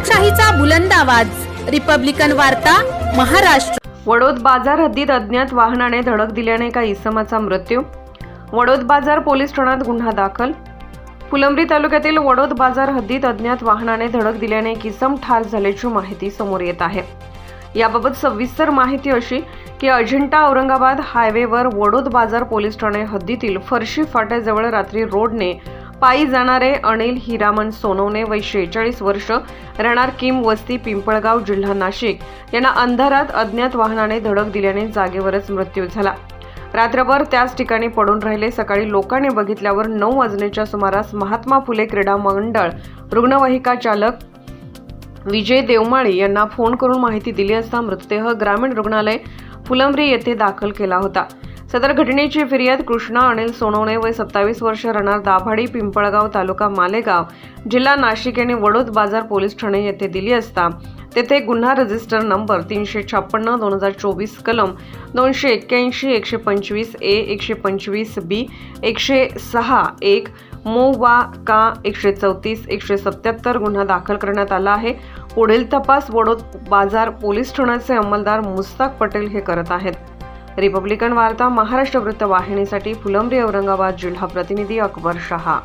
लोकशाहीचा बुलंद आवाज, रिपब्लिकन वार्ता, महाराष्ट्र। वडोद बाजार हद्दीत अज्ञात वाहनाने धडक दिल्याने एका इसमाचा मृत्यू। वडोद बाजार पोलीस ठाण्यात गुन्हा दाखल। फुलंब्री तालुक्यातील वडोद बाजार हद्दीत अज्ञात वाहनाने धडक दिल्याने एक इसम ठार झाल्याची माहिती समोर येत आहे। याबाबत सविस्तर माहिती अशी की अजिंठा औरंगाबाद हायवेवर वडोद बाजार पोलीस ठाणे हद्दीतील फरशी फाट्याजवळ रात्री रोडने पायी जाणारे अनिल हिरामन सोनवणे वय 46 वर्ष राहणार किम वस्ती पिंपळगाव जिल्हा नाशिक यांना अंधारात अज्ञात वाहनाने धडक दिल्याने जागेवरच मृत्यू झाला। रात्रभर त्याच ठिकाणी पडून राहिले। सकाळी लोकांनी बघितल्यावर 9 वाजण्याच्या सुमारास महात्मा फुले क्रीडा मंडळ रुग्णवाहिका चालक विजय देवमाळी यांना फोन करून माहिती दिली असता मृतदेह ग्रामीण रुग्णालय फुलंब्री येथे दाखल केला होता। सदर घटनेची फिर्याद कृष्णा अनिल सोनवणे वय 27 वर्ष राहणार दाभाडी पिंपळगाव तालुका मालेगाव जिल्हा नाशिक यांनी वडोद बाजार पोलीस ठाणे येथे दिली असता तेथे गुन्हा रजिस्टर नंबर 356/2024 कलम 281 125 ए 125 बी 106 मो वा का 134 177 गुन्हा दाखल करण्यात आला आहे। पुढील तपास वडोद बाजार पोलीस ठाण्याचे अंमलदार मुस्ताक पटेल हे करत आहेत। रिपब्लिकन वार्ता महाराष्ट्र वृत्तवाहिनीसाठी फुलंब्री औरंगाबाद जिल्हा प्रतिनिधी अकबर शहा।